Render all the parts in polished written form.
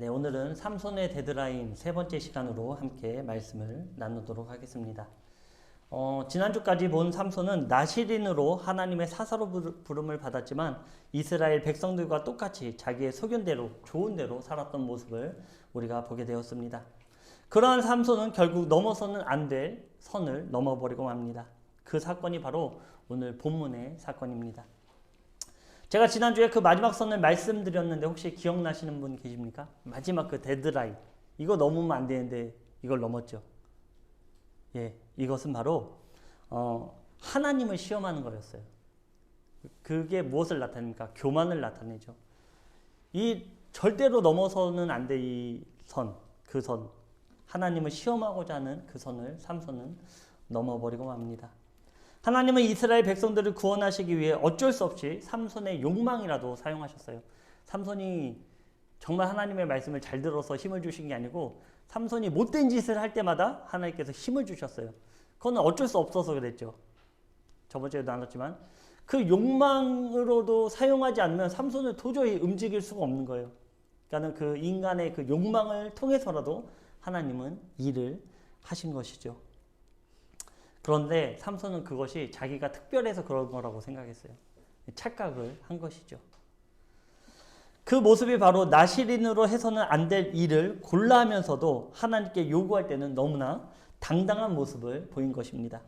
네, 오늘은 삼손의 데드라인 세 번째 시간으로 함께 말씀을 나누도록 하겠습니다. 지난주까지 본 삼손은 나실인으로 하나님의 사사로 부름을 받았지만 이스라엘 백성들과 똑같이 자기의 소견대로 좋은 대로 살았던 모습을 우리가 보게 되었습니다. 그러한 삼손은 결국 넘어서는 안 될 선을 넘어버리고 맙니다. 그 사건이 바로 오늘 본문의 사건입니다. 제가 지난주에 그 마지막 선을 말씀드렸는데 혹시 기억나시는 분 계십니까? 마지막 그 데드라인. 이거 넘으면 안 되는데 이걸 넘었죠. 예, 이것은 바로 하나님을 시험하는 거였어요. 그게 무엇을 나타냅니까? 교만을 나타내죠. 이 절대로 넘어서는 안 될 이 선, 그 선. 하나님을 시험하고자 하는 그 선을 삼손은 넘어버리고 맙니다. 하나님은 이스라엘 백성들을 구원하시기 위해 어쩔 수 없이 삼손의 욕망이라도 사용하셨어요. 삼손이 정말 하나님의 말씀을 잘 들어서 힘을 주신 게 아니고 삼손이 못된 짓을 할 때마다 하나님께서 힘을 주셨어요. 그건 어쩔 수 없어서 그랬죠. 저번 주에도 나눴지만 그 욕망으로도 사용하지 않으면 삼손을 도저히 움직일 수가 없는 거예요. 그러니까 그 인간의 그 욕망을 통해서라도 하나님은 일을 하신 것이죠. 그런데 삼손은 그것이 자기가 특별해서 그런 거라고 생각했어요. 착각을 한 것이죠. 그 모습이 바로 나실인으로 해서는 안 될 일을 골라 하면서도 하나님께 요구할 때는 너무나 당당한 모습을 보인 것입니다.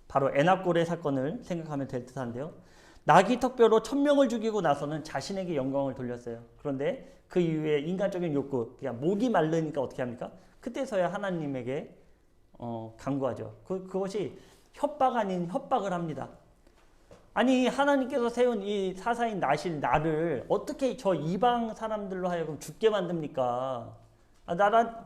바로 에납골의 사건을 생각하면 될 듯한데요. 나귀 턱뼈로 1000명을 죽이고 나서는 자신에게 영광을 돌렸어요. 그런데 그 이후에 인간적인 욕구, 그냥 목이 마르니까 어떻게 합니까? 그때서야 하나님에게 간구하죠. 그것이 협박 아닌 협박을 합니다. 아니 하나님께서 세운 이 사사인 나를 어떻게 저 이방 사람들로 하여금 죽게 만듭니까?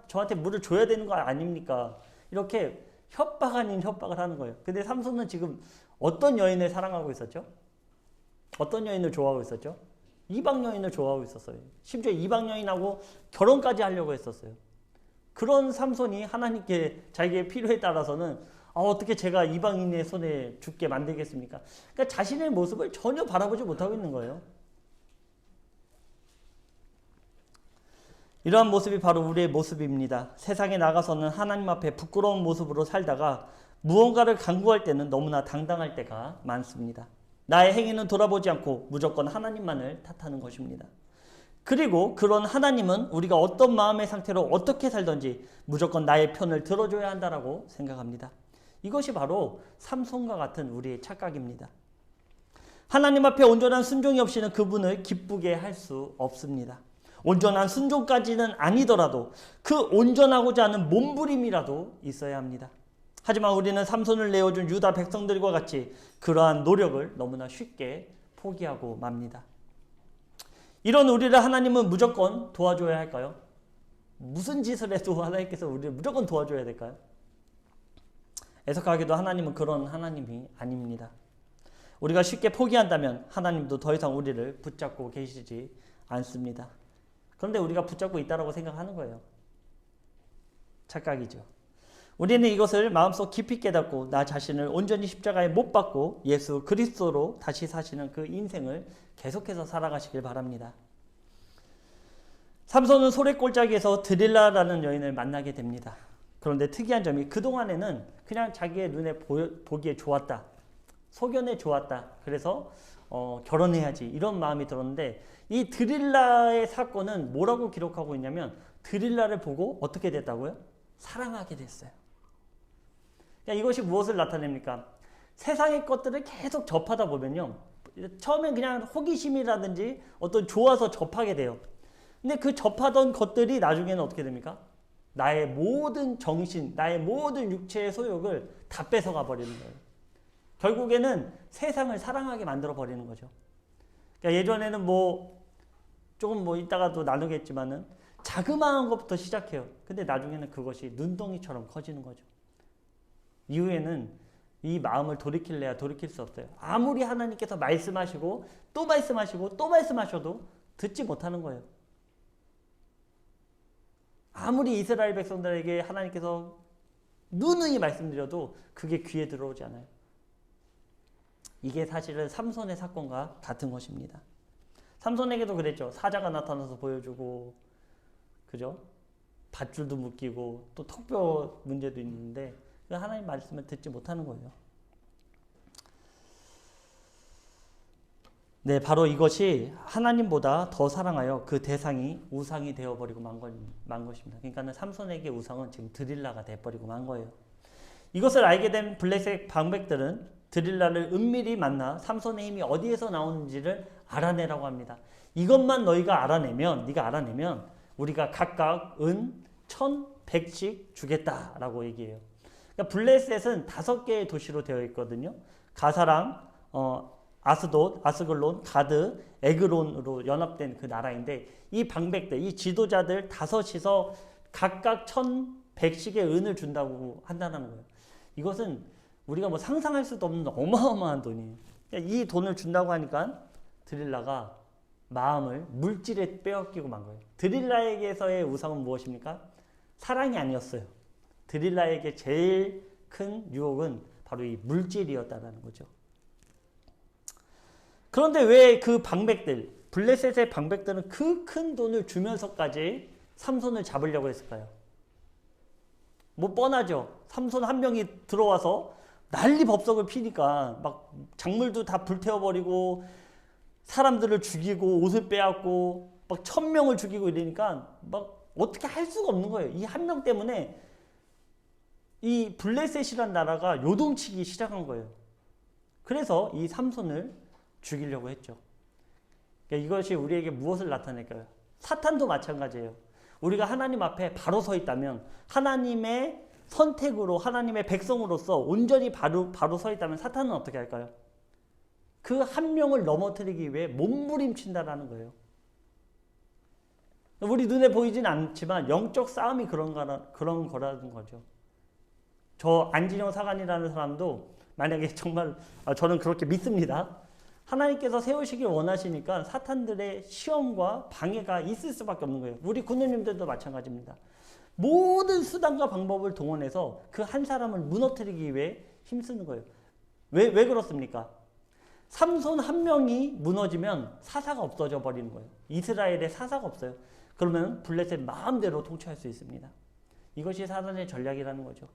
저한테 물을 줘야 되는 거 아닙니까? 이렇게 협박 아닌 협박을 하는 거예요. 근데 삼손은 지금 어떤 여인을 사랑하고 있었죠? 어떤 여인을 좋아하고 있었죠? 이방 여인을 좋아하고 있었어요. 심지어 이방 여인하고 결혼까지 하려고 했었어요. 그런 삼손이 하나님께 자기의 필요에 따라서는 어떻게 제가 이방인의 손에 죽게 만들겠습니까? 그러니까 자신의 모습을 전혀 바라보지 못하고 있는 거예요. 이러한 모습이 바로 우리의 모습입니다. 세상에 나가서는 하나님 앞에 부끄러운 모습으로 살다가 무언가를 간구할 때는 너무나 당당할 때가 많습니다. 나의 행위는 돌아보지 않고 무조건 하나님만을 탓하는 것입니다. 그리고 그런 하나님은 우리가 어떤 마음의 상태로 어떻게 살든지 무조건 나의 편을 들어줘야 한다라고 생각합니다. 이것이 바로 삼손과 같은 우리의 착각입니다. 하나님 앞에 온전한 순종이 없이는 그분을 기쁘게 할 수 없습니다. 온전한 순종까지는 아니더라도 그 온전하고자 하는 몸부림이라도 있어야 합니다. 하지만 우리는 삼손을 내어준 유다 백성들과 같이 그러한 노력을 너무나 쉽게 포기하고 맙니다. 이런 우리를 하나님은 무조건 도와줘야 할까요? 무슨 짓을 해도 하나님께서 우리를 무조건 도와줘야 될까요? 애석하게도 하나님은 그런 하나님이 아닙니다. 우리가 쉽게 포기한다면 하나님도 더 이상 우리를 붙잡고 계시지 않습니다. 그런데 우리가 붙잡고 있다고 생각하는 거예요. 착각이죠. 우리는 이것을 마음속 깊이 깨닫고 나 자신을 온전히 십자가에 못 박고 예수 그리스도로 다시 사시는 그 인생을 계속해서 살아가시길 바랍니다. 삼손은 소래골짜기에서 드릴라라는 여인을 만나게 됩니다. 그런데 특이한 점이 그동안에는 그냥 자기의 눈에 보기에 좋았다. 소견에 좋았다. 그래서 결혼해야지 이런 마음이 들었는데 이 드릴라의 사건은 뭐라고 기록하고 있냐면 드릴라를 보고 어떻게 됐다고요? 사랑하게 됐어요. 이것이 무엇을 나타냅니까? 세상의 것들을 계속 접하다 보면요. 처음엔 그냥 호기심이라든지 어떤 좋아서 접하게 돼요. 근데 그 접하던 것들이 나중에는 어떻게 됩니까? 나의 모든 정신, 나의 모든 육체의 소욕을 다 뺏어가 버리는 거예요. 결국에는 세상을 사랑하게 만들어 버리는 거죠. 그러니까 예전에는 조금 이따가도 나누겠지만은 자그마한 것부터 시작해요. 근데 나중에는 그것이 눈덩이처럼 커지는 거죠. 이후에는 이 마음을 돌이킬래야 돌이킬 수 없어요. 아무리 하나님께서 말씀하시고 또 말씀하시고 또 말씀하셔도 듣지 못하는 거예요. 아무리 이스라엘 백성들에게 하나님께서 누누이 말씀드려도 그게 귀에 들어오지 않아요. 이게 사실은 삼손의 사건과 같은 것입니다. 삼손에게도 그랬죠. 사자가 나타나서 보여주고 그죠? 밧줄도 묶이고 또 턱뼈 문제도 있는데 그 하나님 말씀을 듣지 못하는 거예요. 네, 바로 이것이 하나님보다 더 사랑하여 그 대상이 우상이 되어버리고 만 것입니다. 그러니까 삼손에게 우상은 지금 드릴라가 되어버리고 만 거예요. 이것을 알게 된 블레셋 방백들은 드릴라를 은밀히 만나 삼손의 힘이 어디에서 나오는지를 알아내라고 합니다. 이것만 네가 알아내면 우리가 각각 은 1,100씩 주겠다라고 얘기해요. 그러니까 블레셋은 5개의 도시로 되어 있거든요. 가사랑 아스돗, 아스글론, 가드, 에그론으로 연합된 그 나라인데 이 방백들, 이 지도자들 5이서 각각 1,100씩의 은을 준다고 한다는 거예요. 이것은 우리가 뭐 상상할 수도 없는 어마어마한 돈이에요. 이 돈을 준다고 하니까 드릴라가 마음을 물질에 빼앗기고 만 거예요. 드릴라에게서의 우상은 무엇입니까? 사랑이 아니었어요. 드릴라에게 제일 큰 유혹은 바로 이 물질이었다는 거죠. 그런데 왜 그 방백들, 블레셋의 방백들은 그 큰 돈을 주면서까지 삼손을 잡으려고 했을까요? 뭐 뻔하죠. 삼손 한 명이 들어와서 난리 법석을 피니까 막 작물도 다 불태워버리고 사람들을 죽이고 옷을 빼앗고 막 1,000명을 죽이고 이러니까 막 어떻게 할 수가 없는 거예요. 이 한 명 때문에 이 블레셋이란 나라가 요동치기 시작한 거예요. 그래서 이 삼손을 죽이려고 했죠. 그러니까 이것이 우리에게 무엇을 나타낼까요? 사탄도 마찬가지예요. 우리가 하나님 앞에 바로 서 있다면, 하나님의 선택으로 하나님의 백성으로서 온전히 바로 서 있다면 사탄은 어떻게 할까요? 그 한 명을 넘어뜨리기 위해 몸부림친다라는 거예요. 우리 눈에 보이진 않지만 영적 싸움이 그런 거라는 거죠. 저 안진영 사관이라는 사람도 만약에 정말 저는 그렇게 믿습니다. 하나님께서 세우시길 원하시니까 사탄들의 시험과 방해가 있을 수밖에 없는 거예요. 우리 군우님들도 마찬가지입니다. 모든 수단과 방법을 동원해서 그 한 사람을 무너뜨리기 위해 힘쓰는 거예요. 왜 그렇습니까? 삼손 한 명이 무너지면 사사가 없어져 버리는 거예요. 이스라엘에 사사가 없어요. 그러면 블레셋 마음대로 통치할 수 있습니다. 이것이 사탄의 전략이라는 거죠.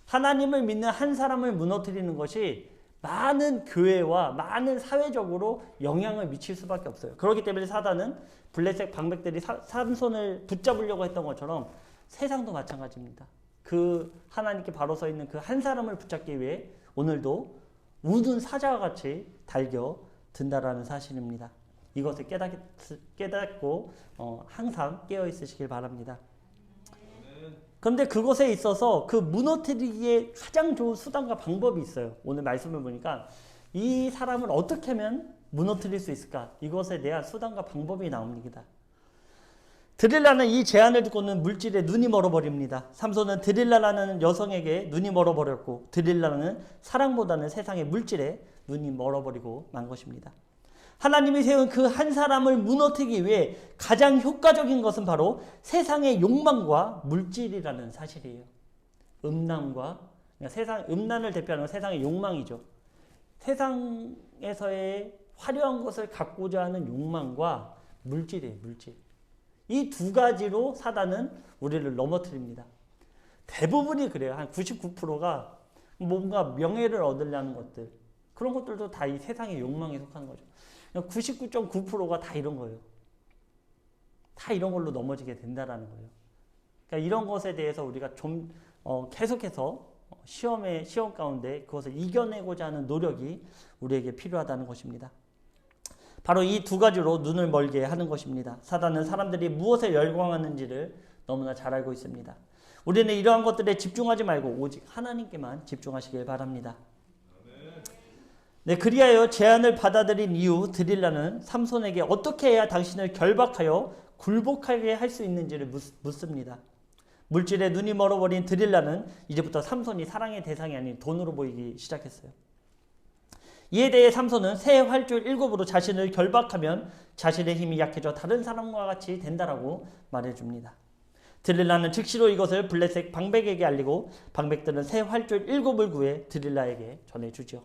하나님을 믿는 한 사람을 무너뜨리는 것이 많은 교회와 많은 사회적으로 영향을 미칠 수밖에 없어요. 그렇기 때문에 사단은 블레셋 방백들이 삼손을 붙잡으려고 했던 것처럼 세상도 마찬가지입니다. 그 하나님께 바로 서 있는 그 한 사람을 붙잡기 위해 오늘도 우둔 사자와 같이 달겨든다라는 사실입니다. 이것을 깨닫고 항상 깨어 있으시길 바랍니다. 그런데 그것에 있어서 그 무너뜨리기에 가장 좋은 수단과 방법이 있어요. 오늘 말씀을 보니까 이 사람을 어떻게 하면 무너뜨릴 수 있을까? 이것에 대한 수단과 방법이 나옵니다. 드릴라는 이 제안을 듣고는 물질에 눈이 멀어버립니다. 삼손은 드릴라라는 여성에게 눈이 멀어버렸고 드릴라는 사랑보다는 세상의 물질에 눈이 멀어버리고 만 것입니다. 하나님이 세운 그 한 사람을 무너뜨리기 위해 가장 효과적인 것은 바로 세상의 욕망과 물질이라는 사실이에요. 음란을 대표하는 세상의 욕망이죠. 세상에서의 화려한 것을 갖고자 하는 욕망과 물질이에요. 물질. 이 두 가지로 사단은 우리를 넘어뜨립니다. 대부분이 그래요. 한 99%가 뭔가 명예를 얻으려는 것들, 그런 것들도 다 이 세상의 욕망에 속하는 거죠. 99.9%가 다 이런 거예요. 다 이런 걸로 넘어지게 된다라는 거예요. 그러니까 이런 것에 대해서 우리가 좀 계속해서 시험 가운데 그것을 이겨내고자 하는 노력이 우리에게 필요하다는 것입니다. 바로 이 두 가지로 눈을 멀게 하는 것입니다. 사단은 사람들이 무엇에 열광하는지를 너무나 잘 알고 있습니다. 우리는 이러한 것들에 집중하지 말고 오직 하나님께만 집중하시길 바랍니다. 네, 그리하여 제안을 받아들인 이후 드릴라는 삼손에게 어떻게 해야 당신을 결박하여 굴복하게 할 수 있는지를 묻습니다. 물질에 눈이 멀어버린 드릴라는 이제부터 삼손이 사랑의 대상이 아닌 돈으로 보이기 시작했어요. 이에 대해 삼손은 새 활줄 7으로 자신을 결박하면 자신의 힘이 약해져 다른 사람과 같이 된다라고 말해줍니다. 드릴라는 즉시로 이것을 블레셋 방백에게 알리고 방백들은 새 활줄 7을 구해 드릴라에게 전해주죠.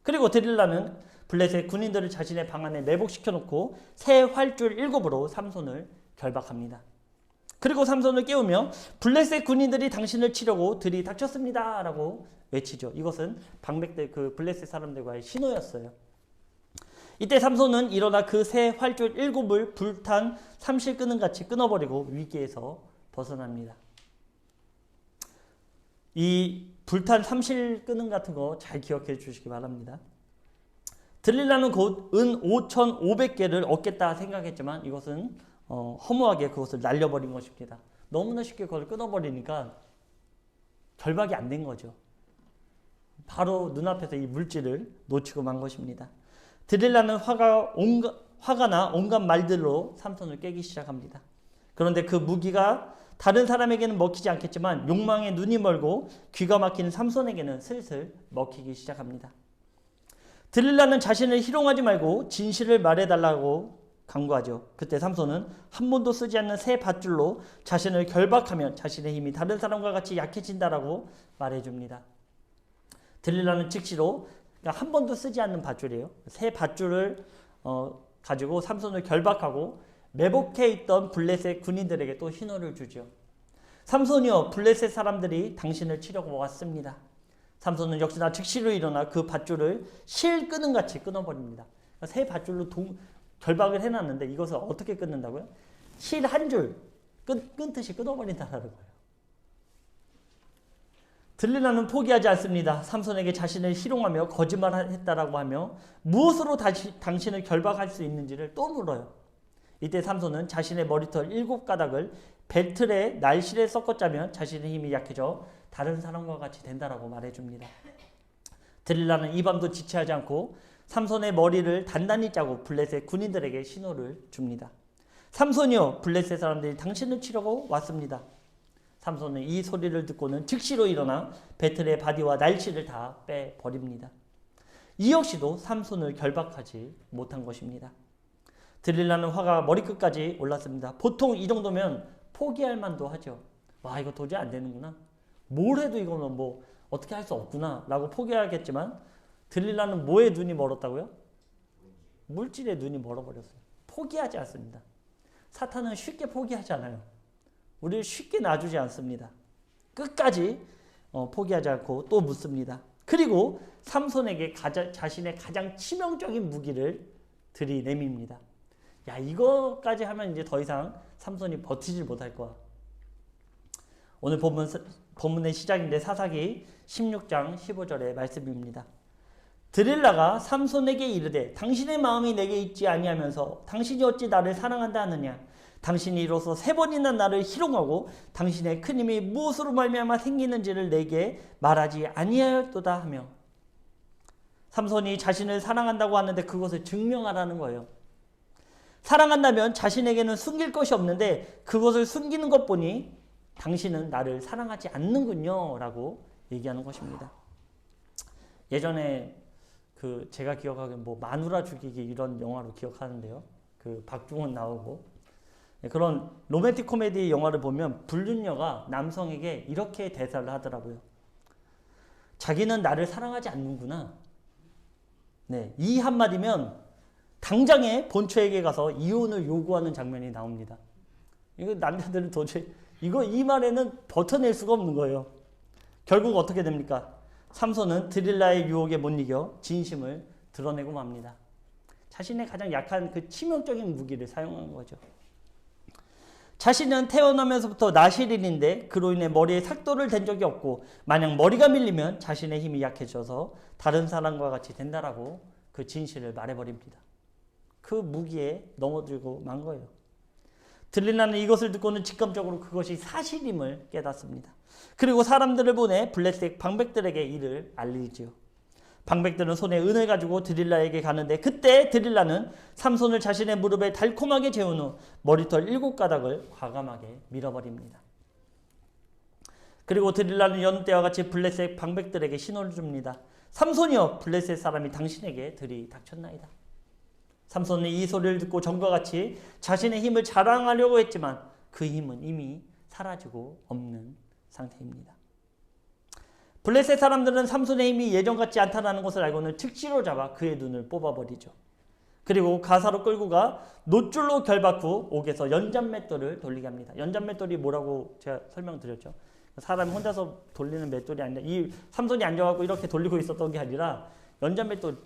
그리고 드릴라는 블레셋 군인들을 자신의 방 안에 매복시켜놓고 새 활줄 7으로 삼손을 결박합니다. 그리고 삼손을 깨우며 블레셋 군인들이 당신을 치려고 들이닥쳤습니다 라고 외치죠. 이것은 방백들 그 블레셋 사람들과의 신호였어요. 이때 삼손은 일어나 그 새 활줄 7을 불탄 삼실 끄는 같이 끊어버리고 위기에서 벗어납니다. 이 불탄 삼실 끄는 같은 거 잘 기억해 주시기 바랍니다. 들릴라는 곧 은 5,500개를 얻겠다 생각했지만 이것은 허무하게 그것을 날려버린 것입니다. 너무나 쉽게 그걸 끊어버리니까 결박이 안 된 거죠. 바로 눈앞에서 이 물질을 놓치고 만 것입니다. 들릴라는 화가 나 온갖 말들로 삼손을 깨기 시작합니다. 그런데 그 무기가 다른 사람에게는 먹히지 않겠지만 욕망에 눈이 멀고 귀가 막히는 삼손에게는 슬슬 먹히기 시작합니다. 들릴라는 자신을 희롱하지 말고 진실을 말해달라고 강구하죠. 그때 삼손은 한 번도 쓰지 않는 새 밧줄로 자신을 결박하면 자신의 힘이 다른 사람과 같이 약해진다라고 말해줍니다. 들릴라는 즉시로 그러니까 한 번도 쓰지 않는 밧줄이에요. 새 밧줄을 가지고 삼손을 결박하고 매복해 있던 블레셋 군인들에게 또 신호를 주죠. 삼손이여, 블레셋 사람들이 당신을 치려고 왔습니다. 삼손은 역시나 즉시로 일어나 그 밧줄을 실 끄는 같이 끊어버립니다. 새 밧줄로 결박을 해놨는데 이것을 어떻게 끊는다고요? 실 한 줄 끊듯이 끊어버린다는 거예요. 들릴라는 포기하지 않습니다. 삼손에게 자신을 희롱하며 거짓말했다라고 하며 무엇으로 당신을 결박할 수 있는지를 또 물어요. 이때 삼손은 자신의 머리털 7가닥을 벨틀에 날실에 섞어 짜면 자신의 힘이 약해져 다른 사람과 같이 된다라고 말해줍니다. 들릴라는 이 밤도 지체하지 않고 삼손의 머리를 단단히 짜고 블레셋 군인들에게 신호를 줍니다. 삼손이여, 블레셋 사람들이 당신을 치려고 왔습니다. 삼손은 이 소리를 듣고는 즉시로 일어나 벨틀의 바디와 날씨를 다 빼버립니다. 이 역시도 삼손을 결박하지 못한 것입니다. 들릴라는 화가 머리끝까지 올랐습니다. 보통 이 정도면 포기할 만도 하죠. 와, 이거 도저히 안 되는구나. 뭘 해도 이거는 뭐 어떻게 할 수 없구나 라고 포기하겠지만 들릴라는 뭐에 눈이 멀었다고요? 물질에 눈이 멀어버렸어요. 포기하지 않습니다. 사탄은 쉽게 포기하지 않아요. 우리를 쉽게 놔주지 않습니다. 끝까지 포기하지 않고 또 묻습니다. 그리고 삼손에게 자신의 가장 치명적인 무기를 들이내밉니다. 야, 이거까지 하면 이제 더 이상 삼손이 버티질 못할 거야. 오늘 본문의 시작인데 사사기 16장 15절의 말씀입니다. 드릴라가 삼손에게 이르되 당신의 마음이 내게 있지 아니하면서 당신이 어찌 나를 사랑한다 하느냐. 당신이 이로써 3번이나 나를 희롱하고 당신의 큰 힘이 무엇으로 말미암아 생기는지를 내게 말하지 아니하였도다 하며, 삼손이 자신을 사랑한다고 하는데 그것을 증명하라는 거예요. 사랑한다면 자신에게는 숨길 것이 없는데 그것을 숨기는 것 보니 당신은 나를 사랑하지 않는군요 라고 얘기하는 것입니다. 예전에 제가 기억하기엔 마누라 죽이기 이런 영화로 기억하는데요. 박중훈 나오고 그런 로맨틱 코미디 영화를 보면 불륜녀가 남성에게 이렇게 대사를 하더라고요. 자기는 나를 사랑하지 않는구나. 네, 이 한마디면 당장에 본처에게 가서 이혼을 요구하는 장면이 나옵니다. 이거 남자들은 도저히 이 말에는 버텨낼 수가 없는 거예요. 결국 어떻게 됩니까? 삼손은 드릴라의 유혹에 못 이겨 진심을 드러내고 맙니다. 자신의 가장 약한 그 치명적인 무기를 사용한 거죠. 자신은 태어나면서부터 나실인인데 그로 인해 머리에 삭도를 댄 적이 없고 만약 머리가 밀리면 자신의 힘이 약해져서 다른 사람과 같이 된다라고 그 진실을 말해버립니다. 그 무기에 넘어들고 만 거예요. 들릴라는 이것을 듣고는 직감적으로 그것이 사실임을 깨닫습니다. 그리고 사람들을 보내 블레셋 방백들에게 이를 알리지요. 방백들은 손에 은을 가지고 드릴라에게 가는데 그때 드릴라는 삼손을 자신의 무릎에 달콤하게 재운 후 머리털 7가닥을 과감하게 밀어버립니다. 그리고 드릴라는 여느 때와 같이 블레셋 방백들에게 신호를 줍니다. 삼손이여, 블레셋 사람이 당신에게 들이닥쳤나이다. 삼손은 이 소리를 듣고 전과 같이 자신의 힘을 자랑하려고 했지만 그 힘은 이미 사라지고 없는 상태입니다. 블레셋 사람들은 삼손의 힘이 예전 같지 않다는 것을 알고는 즉시로 잡아 그의 눈을 뽑아버리죠. 그리고 가사로 끌고 가 노줄로 결박 후 옥에서 연잔맷돌을 돌리게 합니다. 연잔맷돌이 뭐라고 제가 설명드렸죠. 사람이 혼자서 돌리는 맷돌이 아니라 이 삼손이 앉아갖고 이렇게 돌리고 있었던 게 아니라 연잔맷돌,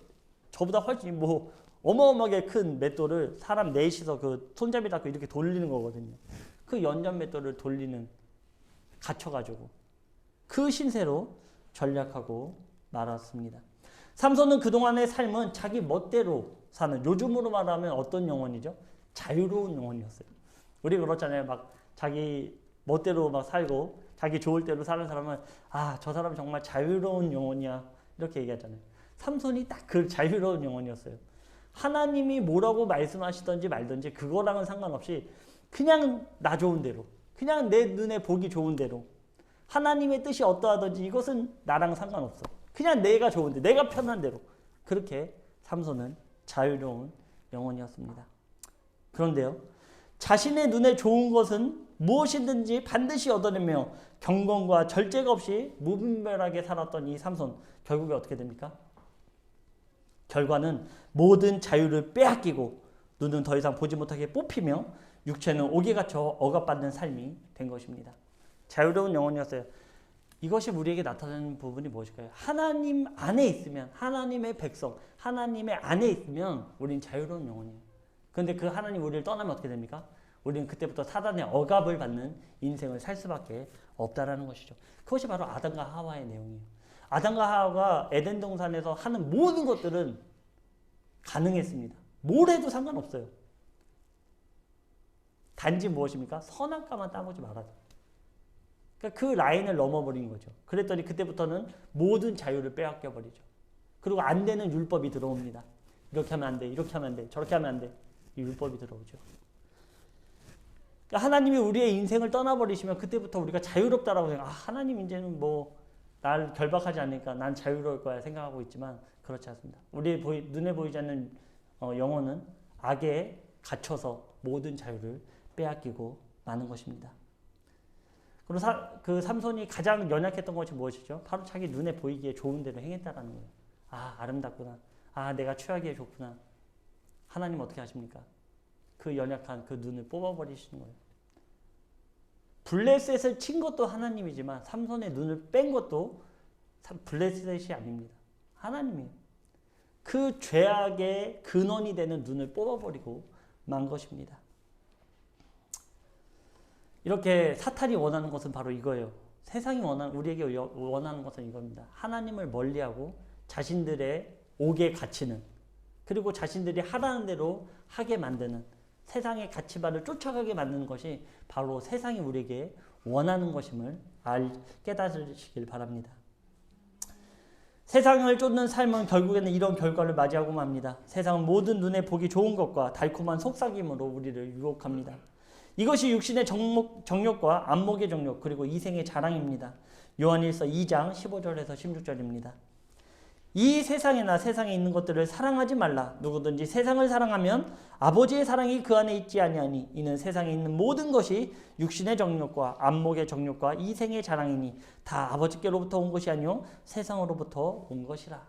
저보다 훨씬 뭐 어마어마하게 큰 맷돌을 사람 넷이서 그 손잡이 잡고 이렇게 돌리는 거거든요. 그 연잔맷돌을 돌리는, 갇혀가지고 그 신세로 전략하고 말았습니다. 삼손은 그동안의 삶은 자기 멋대로 사는, 요즘으로 말하면 어떤 영혼이죠? 자유로운 영혼이었어요. 우리 그렇잖아요. 막 자기 멋대로 막 살고 자기 좋을 대로 사는 사람은 아, 저 사람은 정말 자유로운 영혼이야, 이렇게 얘기하잖아요. 삼손이 딱 그 자유로운 영혼이었어요. 하나님이 뭐라고 말씀하시던지 말든지 그거랑은 상관없이 그냥 나 좋은 대로, 그냥 내 눈에 보기 좋은 대로, 하나님의 뜻이 어떠하든지 이것은 나랑 상관없어. 그냥 내가 좋은데, 내가 편한 대로. 그렇게 삼손은 자유로운 영혼이었습니다. 그런데요, 자신의 눈에 좋은 것은 무엇이든지 반드시 얻어내며 경건과 절제가 없이 무분별하게 살았던 이 삼손, 결국에 어떻게 됩니까? 결과는 모든 자유를 빼앗기고 눈은 더 이상 보지 못하게 뽑히며 육체는 옥에 갇혀 억압받는 삶이 된 것입니다. 자유로운 영혼이었어요. 이것이 우리에게 나타나는 부분이 무엇일까요? 하나님 안에 있으면, 하나님의 백성, 하나님의 안에 있으면 우리는 자유로운 영혼이에요. 그런데 그 하나님 우리를 떠나면 어떻게 됩니까? 우리는 그때부터 사단의 억압을 받는 인생을 살 수밖에 없다라는 것이죠. 그것이 바로 아담과 하와의 내용이에요. 아담과 하와가 에덴 동산에서 하는 모든 것들은 가능했습니다. 뭘 해도 상관없어요. 단지 무엇입니까? 선악과만 따보지 말아라. 그러니까 그 라인을 넘어버린 거죠. 그랬더니 그때부터는 모든 자유를 빼앗겨 버리죠. 그리고 안 되는 율법이 들어옵니다. 이렇게 하면 안 돼, 이렇게 하면 안 돼, 저렇게 하면 안 돼. 이 율법이 들어오죠. 그러니까 하나님이 우리의 인생을 떠나버리시면 그때부터 우리가 자유롭다라고 생각. 아, 하나님 이제는 뭐 날 결박하지 않으니까 난 자유로울 거야 생각하고 있지만 그렇지 않습니다. 우리의 눈에 보이지 않는 영혼은 악에 갇혀서 모든 자유를 빼앗기고 마는 것입니다. 그리고 그 삼손이 가장 연약했던 것이 무엇이죠? 바로 자기 눈에 보이기에 좋은 대로 행했다라는 거예요. 아, 아름답구나. 아, 내가 취하기에 좋구나. 하나님 어떻게 하십니까? 그 연약한 그 눈을 뽑아버리시는 거예요. 블레셋을 친 것도 하나님이지만 삼손의 눈을 뺀 것도 블레셋이 아닙니다. 하나님이에요. 그 죄악의 근원이 되는 눈을 뽑아버리고 만 것입니다. 이렇게 사탄이 원하는 것은 바로 이거예요. 세상이 우리에게 원하는 것은 이겁니다. 하나님을 멀리하고 자신들의 옥에 갇히는, 그리고 자신들이 하라는 대로 하게 만드는, 세상의 가치관을 쫓아가게 만드는 것이 바로 세상이 우리에게 원하는 것임을 깨달으시길 바랍니다. 세상을 쫓는 삶은 결국에는 이런 결과를 맞이하고 맙니다. 세상은 모든 눈에 보기 좋은 것과 달콤한 속삭임으로 우리를 유혹합니다. 이것이 육신의 정욕과 안목의 정욕, 그리고 이생의 자랑입니다. 요한일서 2장 15절에서 16절입니다. 이 세상에나 세상에 있는 것들을 사랑하지 말라. 누구든지 세상을 사랑하면 아버지의 사랑이 그 안에 있지 아니하니 이는 세상에 있는 모든 것이 육신의 정욕과 안목의 정욕과 이생의 자랑이니 다 아버지께로부터 온 것이 아니요 세상으로부터 온 것이라.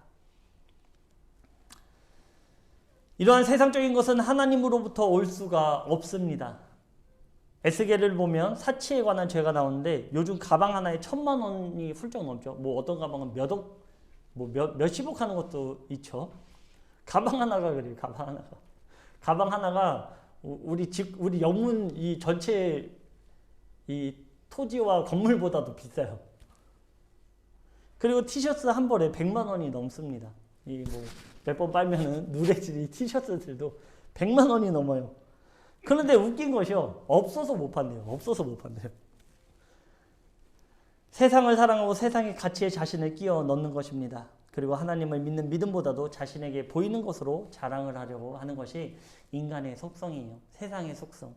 이러한 세상적인 것은 하나님으로부터 올 수가 없습니다. 에스겔을 보면 사치에 관한 죄가 나오는데 요즘 가방 하나에 1,000만 원이 훌쩍 넘죠. 뭐 어떤 가방은 몇십억 하는 것도 있죠. 가방 하나가 그래요. 가방 하나가 우리 영문 이 전체 이 토지와 건물보다도 비싸요. 그리고 티셔츠 한 벌에 100만 원이 넘습니다. 이 뭐 몇 번 빨면은 누래질 이 티셔츠들도 100만 원이 넘어요. 그런데 웃긴 것이요. 없어서 못 판대요. 세상을 사랑하고 세상의 가치에 자신을 끼워 넣는 것입니다. 그리고 하나님을 믿는 믿음보다도 자신에게 보이는 것으로 자랑을 하려고 하는 것이 인간의 속성이에요. 세상의 속성.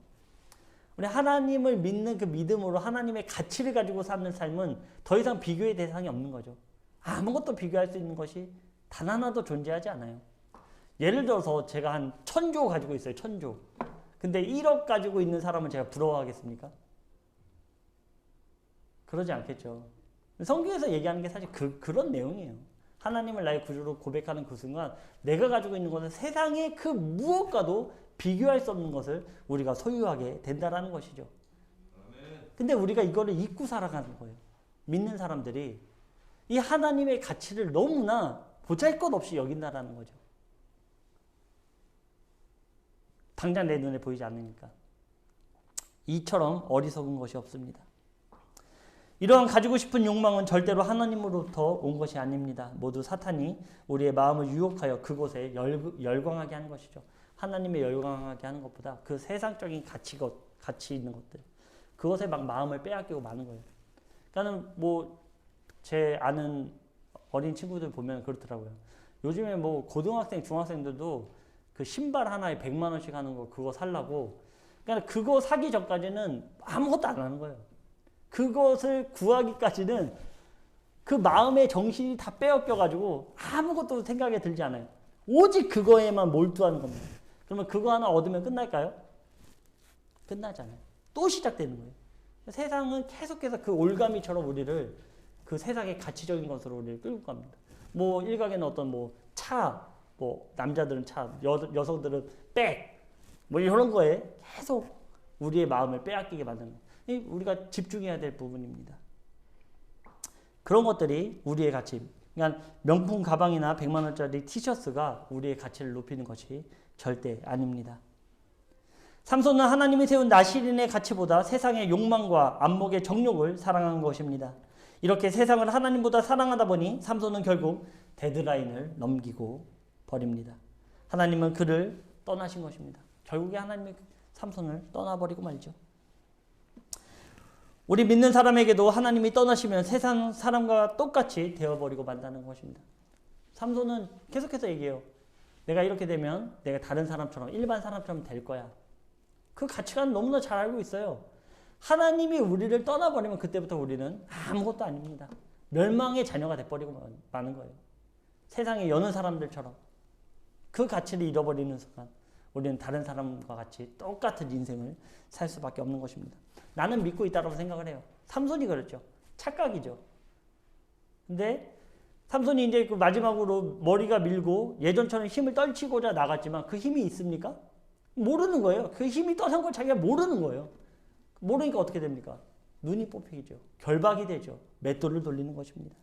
우리 하나님을 믿는 그 믿음으로 하나님의 가치를 가지고 사는 삶은 더 이상 비교의 대상이 없는 거죠. 아무것도 비교할 수 있는 것이 단 하나도 존재하지 않아요. 예를 들어서 제가 한 1,000조 가지고 있어요. 1,000조. 근데 1억 가지고 있는 사람을 제가 부러워하겠습니까? 그러지 않겠죠. 성경에서 얘기하는 게 사실 그런 내용이에요. 하나님을 나의 구주로 고백하는 그 순간 내가 가지고 있는 것은 세상의 그 무엇과도 비교할 수 없는 것을 우리가 소유하게 된다라는 것이죠. 근데 우리가 이거를 잊고 살아가는 거예요. 믿는 사람들이 이 하나님의 가치를 너무나 보잘것없이 여긴다라는 거죠. 당장 내 눈에 보이지 않으니까. 이처럼 어리석은 것이 없습니다. 이러한 가지고 싶은 욕망은 절대로 하나님으로부터 온 것이 아닙니다. 모두 사탄이 우리의 마음을 유혹하여 그곳에 열광하게 하는 것이죠. 하나님의 열광하게 하는 것보다 그 세상적인 가치 있는 것들, 그것에 막 마음을 빼앗기고 마는 거예요. 그러니까는 뭐 제 아는 어린 친구들 보면 그렇더라고요. 요즘에 뭐 고등학생, 중학생들도 그 신발 하나에 100만 원씩 하는 거 그거 살라고. 그러니까 그거 사기 전까지는 아무것도 안 하는 거예요. 그것을 구하기까지는 그 마음의 정신이 다 빼앗겨가지고 아무것도 생각에 들지 않아요. 오직 그거에만 몰두하는 겁니다. 그러면 그거 하나 얻으면 끝날까요? 끝나잖아요. 또 시작되는 거예요. 세상은 계속해서 그 올가미처럼 우리를 그 세상의 가치적인 것으로 우리를 끌고 갑니다. 뭐 일각에는 어떤 뭐 차, 뭐 남자들은 차, 여성들은 백, 뭐 이런 거에 계속 우리의 마음을 빼앗기게 만드는 거예요. 우리가 집중해야 될 부분입니다. 그런 것들이 우리의 가치, 그러니까 명품 가방이나 100만 원짜리 티셔츠가 우리의 가치를 높이는 것이 절대 아닙니다. 삼손은 하나님이 세운 나실인의 가치보다 세상의 욕망과 안목의 정욕을 사랑한 것입니다. 이렇게 세상을 하나님보다 사랑하다 보니 삼손은 결국 데드라인을 넘기고 버립니다. 하나님은 그를 떠나신 것입니다. 결국에 하나님이 삼손을 떠나버리고 말죠. 우리 믿는 사람에게도 하나님이 떠나시면 세상 사람과 똑같이 되어버리고 만다는 것입니다. 삼손은 계속해서 얘기해요. 내가 이렇게 되면 내가 다른 사람처럼, 일반 사람처럼 될 거야. 그 가치관은 너무나 잘 알고 있어요. 하나님이 우리를 떠나버리면 그때부터 우리는 아무것도 아닙니다. 멸망의 자녀가 돼버리고 마는 거예요. 세상의 여느 사람들처럼. 그 가치를 잃어버리는 순간 우리는 다른 사람과 같이 똑같은 인생을 살 수밖에 없는 것입니다. 나는 믿고 있다고 생각을 해요. 삼손이 그랬죠. 착각이죠. 근데 삼손이 이제 그 마지막으로 머리가 밀고 예전처럼 힘을 떨치고자 나갔지만 그 힘이 있습니까? 모르는 거예요. 그 힘이 떠난 걸 자기가 모르는 거예요. 모르니까 어떻게 됩니까? 눈이 뽑히죠. 결박이 되죠. 맷돌을 돌리는 것입니다.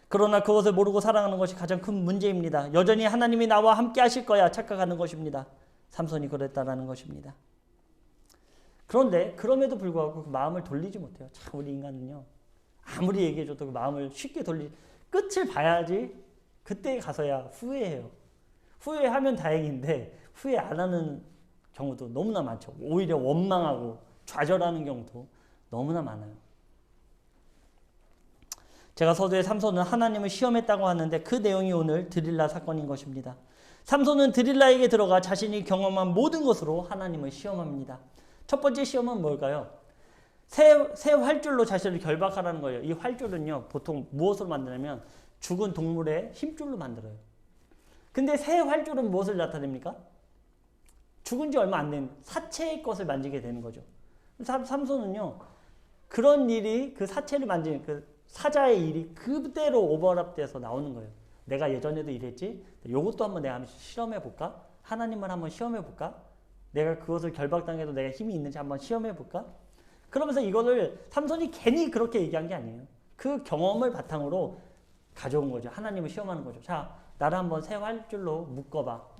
그러나 그것을 모르고 살아가는 것이 가장 큰 문제입니다. 여전히 하나님이 나와 함께 하실 거야 착각하는 것입니다. 삼손이 그랬다라는 것입니다. 그런데 그럼에도 불구하고 그 마음을 돌리지 못해요. 참 우리 인간은요. 아무리 얘기해줘도 그 마음을 쉽게 끝을 봐야지 그때 가서야 후회해요. 후회하면 다행인데 후회 안 하는 경우도 너무나 많죠. 오히려 원망하고 좌절하는 경우도 너무나 많아요. 제가 서두에 삼손은 하나님을 시험했다고 하는데 그 내용이 오늘 드릴라 사건인 것입니다. 삼손은 드릴라에게 들어가 자신이 경험한 모든 것으로 하나님을 시험합니다. 첫 번째 시험은 뭘까요? 새 활줄로 자신을 결박하라는 거예요. 이 활줄은요, 보통 무엇으로 만드냐면 죽은 동물의 힘줄로 만들어요. 근데 새 활줄은 무엇을 나타냅니까? 죽은 지 얼마 안 된 사체의 것을 만지게 되는 거죠. 삼손은요, 그런 일이 그 사체를 만지는 그 사자의 일이 그대로 오버랩돼서 나오는 거예요. 내가 예전에도 이랬지? 이것도 한번 내가 한번 실험해볼까? 하나님을 한번 시험해볼까? 내가 그것을 결박당해도 내가 힘이 있는지 한번 시험해볼까? 그러면서 이거를 삼손이 괜히 그렇게 얘기한 게 아니에요. 그 경험을 바탕으로 가져온 거죠. 하나님을 시험하는 거죠. 자, 나를 한번 새 활줄로 묶어봐.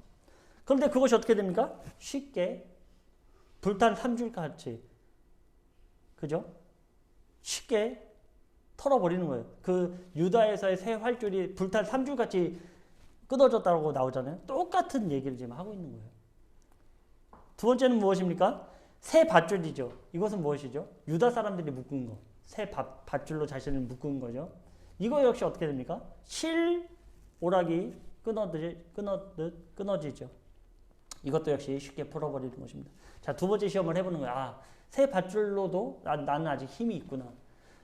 그런데 그것이 어떻게 됩니까? 쉽게 불탄 3줄 같이, 그죠? 쉽게 털어버리는 거예요. 그 유다에서의 새 활줄이 불탄 3줄 같이 끊어졌다고 나오잖아요. 똑같은 얘기를 지금 하고 있는 거예요. 두 번째는 무엇입니까? 새 밧줄이죠. 이것은 무엇이죠? 유다 사람들이 묶은 거. 새 밧줄로 자신을 묶은 거죠. 이거 역시 어떻게 됩니까? 실 오락이 끊어지죠. 이것도 역시 쉽게 풀어버리는 것입니다. 자, 두 번째 시험을 해보는 거야. 아, 새 밧줄로도 나는 아직 힘이 있구나.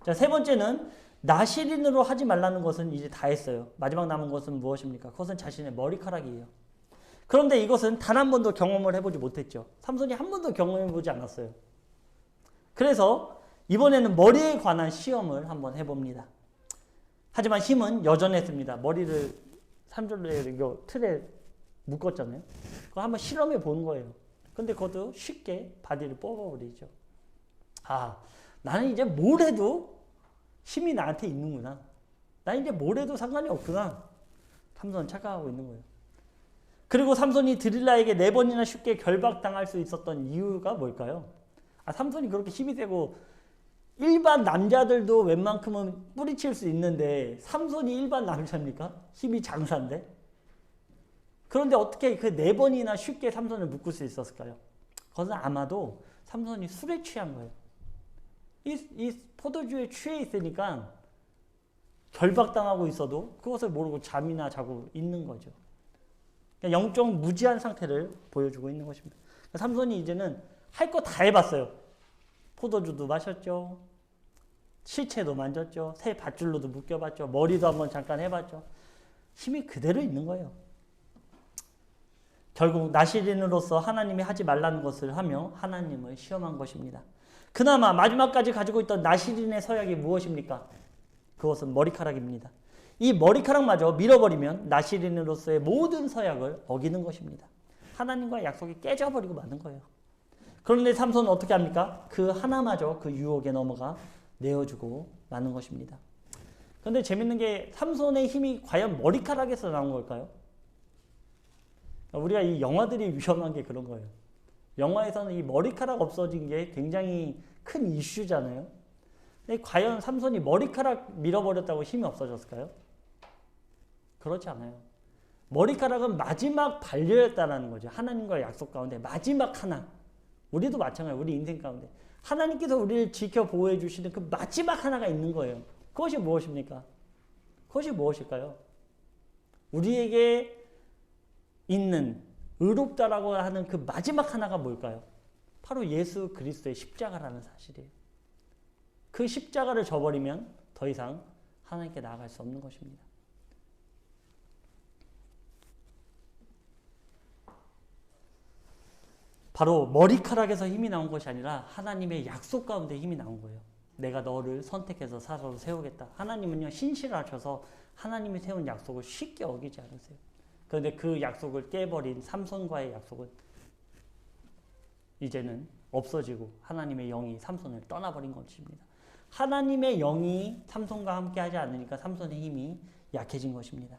자, 세 번째는 나실인으로 하지 말라는 것은 이제 다 했어요. 마지막 남은 것은 무엇입니까? 그것은 자신의 머리카락이에요. 그런데 이것은 단 한 번도 경험을 해보지 못했죠. 삼손이 한 번도 경험해보지 않았어요. 그래서 이번에는 머리에 관한 시험을 한번 해봅니다. 하지만 힘은 여전했습니다. 머리를 3절로 이거 틀에 묶었잖아요. 그거 한번 실험해 보는 거예요. 근데 그것도 쉽게 바디를 뽑아버리죠. 아, 나는 이제 뭘 해도 힘이 나한테 있는구나. 나 이제 뭘 해도 상관이 없구나. 삼손은 착각하고 있는 거예요. 그리고 삼손이 드릴라에게 4번이나 쉽게 결박당할 수 있었던 이유가 뭘까요? 삼손이 그렇게 힘이 세고 일반 남자들도 웬만큼은 뿌리칠 수 있는데 삼손이 일반 남자입니까? 힘이 장사인데? 그런데 어떻게 그 4번이나 쉽게 삼손을 묶을 수 있었을까요? 그것은 아마도 삼손이 술에 취한 거예요. 이 포도주에 취해 있으니까 결박당하고 있어도 그것을 모르고 잠이나 자고 있는 거죠. 영적 무지한 상태를 보여주고 있는 것입니다. 삼손이 이제는 할 거 다 해봤어요. 포도주도 마셨죠. 시체도 만졌죠. 새 밧줄로도 묶여봤죠. 머리도 한번 잠깐 해봤죠. 힘이 그대로 있는 거예요. 결국 나시린으로서 하나님이 하지 말라는 것을 하며 하나님을 시험한 것입니다. 그나마 마지막까지 가지고 있던 나시린의 서약이 무엇입니까? 그것은 머리카락입니다. 이 머리카락마저 밀어버리면 나시린으로서의 모든 서약을 어기는 것입니다. 하나님과의 약속이 깨져버리고 마는 거예요. 그런데 삼손은 어떻게 합니까? 그 하나마저 그 유혹에 넘어가 내어주고 마는 것입니다. 그런데 재밌는 게 삼손의 힘이 과연 머리카락에서 나온 걸까요? 우리가 이 영화들이 위험한 게 그런 거예요. 영화에서는 이 머리카락 없어진 게 굉장히 큰 이슈잖아요. 근데 과연 삼손이 머리카락 밀어버렸다고 힘이 없어졌을까요? 그렇지 않아요. 머리카락은 마지막 반려였다는 거죠. 하나님과의 약속 가운데 마지막 하나. 우리도 마찬가지예요. 우리 인생 가운데 하나님께서 우리를 지켜 보호해 주시는 그 마지막 하나가 있는 거예요. 그것이 무엇입니까? 그것이 무엇일까요? 우리에게 있는 의롭다라고 하는 그 마지막 하나가 뭘까요? 바로 예수 그리스도의 십자가라는 사실이에요. 그 십자가를 저버리면 더 이상 하나님께 나아갈 수 없는 것입니다. 바로 머리카락에서 힘이 나온 것이 아니라 하나님의 약속 가운데 힘이 나온 거예요. 내가 너를 선택해서 사사로 세우겠다. 하나님은요, 신실하셔서 하나님이 세운 약속을 쉽게 어기지 않으세요. 그런데 그 약속을 깨버린 삼손과의 약속은 이제는 없어지고 하나님의 영이 삼손을 떠나버린 것입니다. 하나님의 영이 삼손과 함께 하지 않으니까 삼손의 힘이 약해진 것입니다.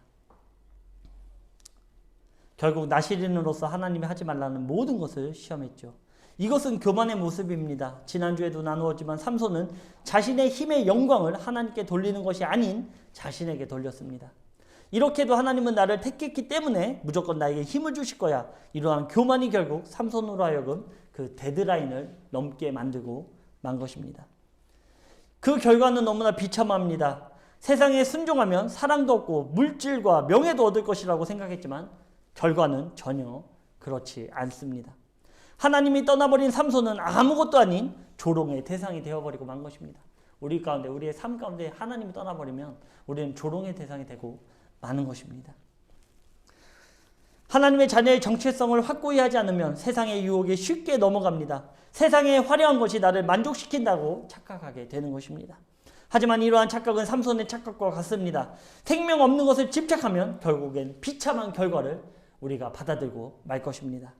결국 나시린으로서 하나님이 하지 말라는 모든 것을 시험했죠. 이것은 교만의 모습입니다. 지난주에도 나누었지만 삼손은 자신의 힘의 영광을 하나님께 돌리는 것이 아닌 자신에게 돌렸습니다. 이렇게도 하나님은 나를 택했기 때문에 무조건 나에게 힘을 주실 거야. 이러한 교만이 결국 삼손으로 하여금 그 데드라인을 넘게 만들고 만 것입니다. 그 결과는 너무나 비참합니다. 세상에 순종하면 사랑도 얻고 물질과 명예도 얻을 것이라고 생각했지만 결과는 전혀 그렇지 않습니다. 하나님이 떠나버린 삼손은 아무것도 아닌 조롱의 대상이 되어버리고 만 것입니다. 우리 가운데, 우리의 삶 가운데 하나님이 떠나버리면 우리는 조롱의 대상이 되고 마는 것입니다. 하나님의 자녀의 정체성을 확고히 하지 않으면 세상의 유혹에 쉽게 넘어갑니다. 세상의 화려한 것이 나를 만족시킨다고 착각하게 되는 것입니다. 하지만 이러한 착각은 삼손의 착각과 같습니다. 생명 없는 것을 집착하면 결국엔 비참한 결과를 우리가 받아들고 말 것입니다.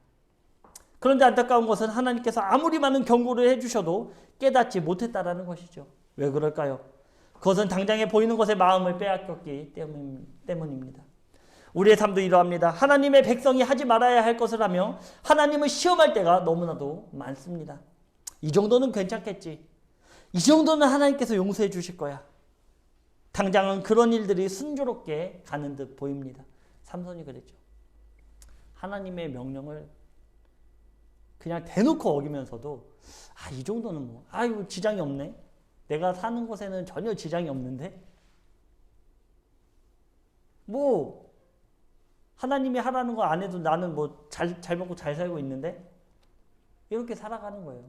그런데 안타까운 것은 하나님께서 아무리 많은 경고를 해주셔도 깨닫지 못했다라는 것이죠. 왜 그럴까요? 그것은 당장에 보이는 것에 마음을 빼앗겼기 때문입니다. 우리의 삶도 이러합니다. 하나님의 백성이 하지 말아야 할 것을 하며 하나님을 시험할 때가 너무나도 많습니다. 이 정도는 괜찮겠지. 이 정도는 하나님께서 용서해 주실 거야. 당장은 그런 일들이 순조롭게 가는 듯 보입니다. 삼손이 그랬죠. 하나님의 명령을 그냥 대놓고 어기면서도 이 정도는 뭐 아이고 지장이 없네. 내가 사는 곳에는 전혀 지장이 없는데 뭐 하나님이 하라는 거 안 해도 나는 뭐 잘 먹고 잘 살고 있는데 이렇게 살아가는 거예요.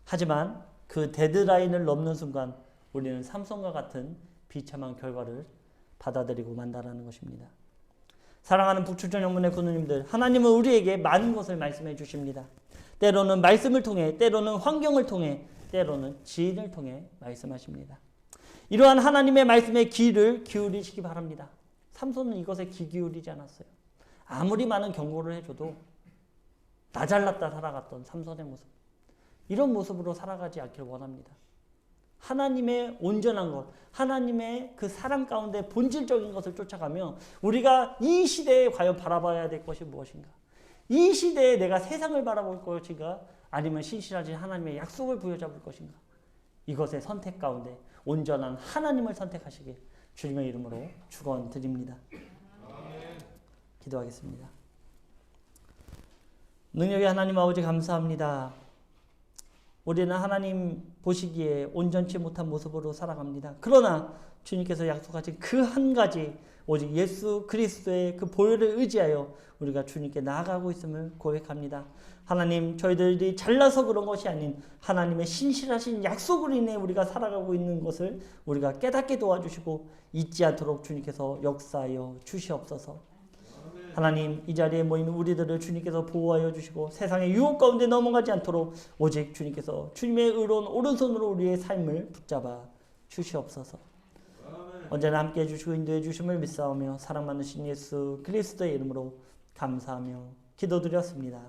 하지만 그 데드라인을 넘는 순간 우리는 삼손과 같은 비참한 결과를 받아들이고 만다라는 것입니다. 사랑하는 북출전 영문의 군우님들, 하나님은 우리에게 많은 것을 말씀해 주십니다. 때로는 말씀을 통해, 때로는 환경을 통해, 때로는 지인을 통해 말씀하십니다. 이러한 하나님의 말씀에 귀를 기울이시기 바랍니다. 삼손은 이것에 귀 기울이지 않았어요. 아무리 많은 경고를 해줘도 나 잘났다 살아갔던 삼손의 모습, 이런 모습으로 살아가지 않기를 원합니다. 하나님의 온전한 것, 하나님의 그 사랑 가운데 본질적인 것을 쫓아가며 우리가 이 시대에 과연 바라봐야 될 것이 무엇인가? 이 시대에 내가 세상을 바라볼 것인가? 아니면 신실하신 하나님의 약속을 부여잡을 것인가? 이것의 선택 가운데 온전한 하나님을 선택하시길 주님의 이름으로 축원드립니다. 기도하겠습니다. 능력의 하나님 아버지 감사합니다. 우리는 하나님 보시기에 온전치 못한 모습으로 살아갑니다. 그러나 주님께서 약속하신 그 한 가지 오직 예수 그리스도의 그 보혈을 의지하여 우리가 주님께 나아가고 있음을 고백합니다. 하나님, 저희들이 잘나서 그런 것이 아닌 하나님의 신실하신 약속으로 인해 우리가 살아가고 있는 것을 우리가 깨닫게 도와주시고 잊지 않도록 주님께서 역사하여 주시옵소서. 하나님, 이 자리에 모이는 우리들을 주님께서 보호하여 주시고 세상의 유혹 가운데 넘어가지 않도록 오직 주님께서 주님의 의로운 오른손으로 우리의 삶을 붙잡아 주시옵소서. 언제나 함께해 주시고 인도해 주심을 믿사오며 사랑 많으신 예수 그리스도의 이름으로 감사하며 기도드렸습니다.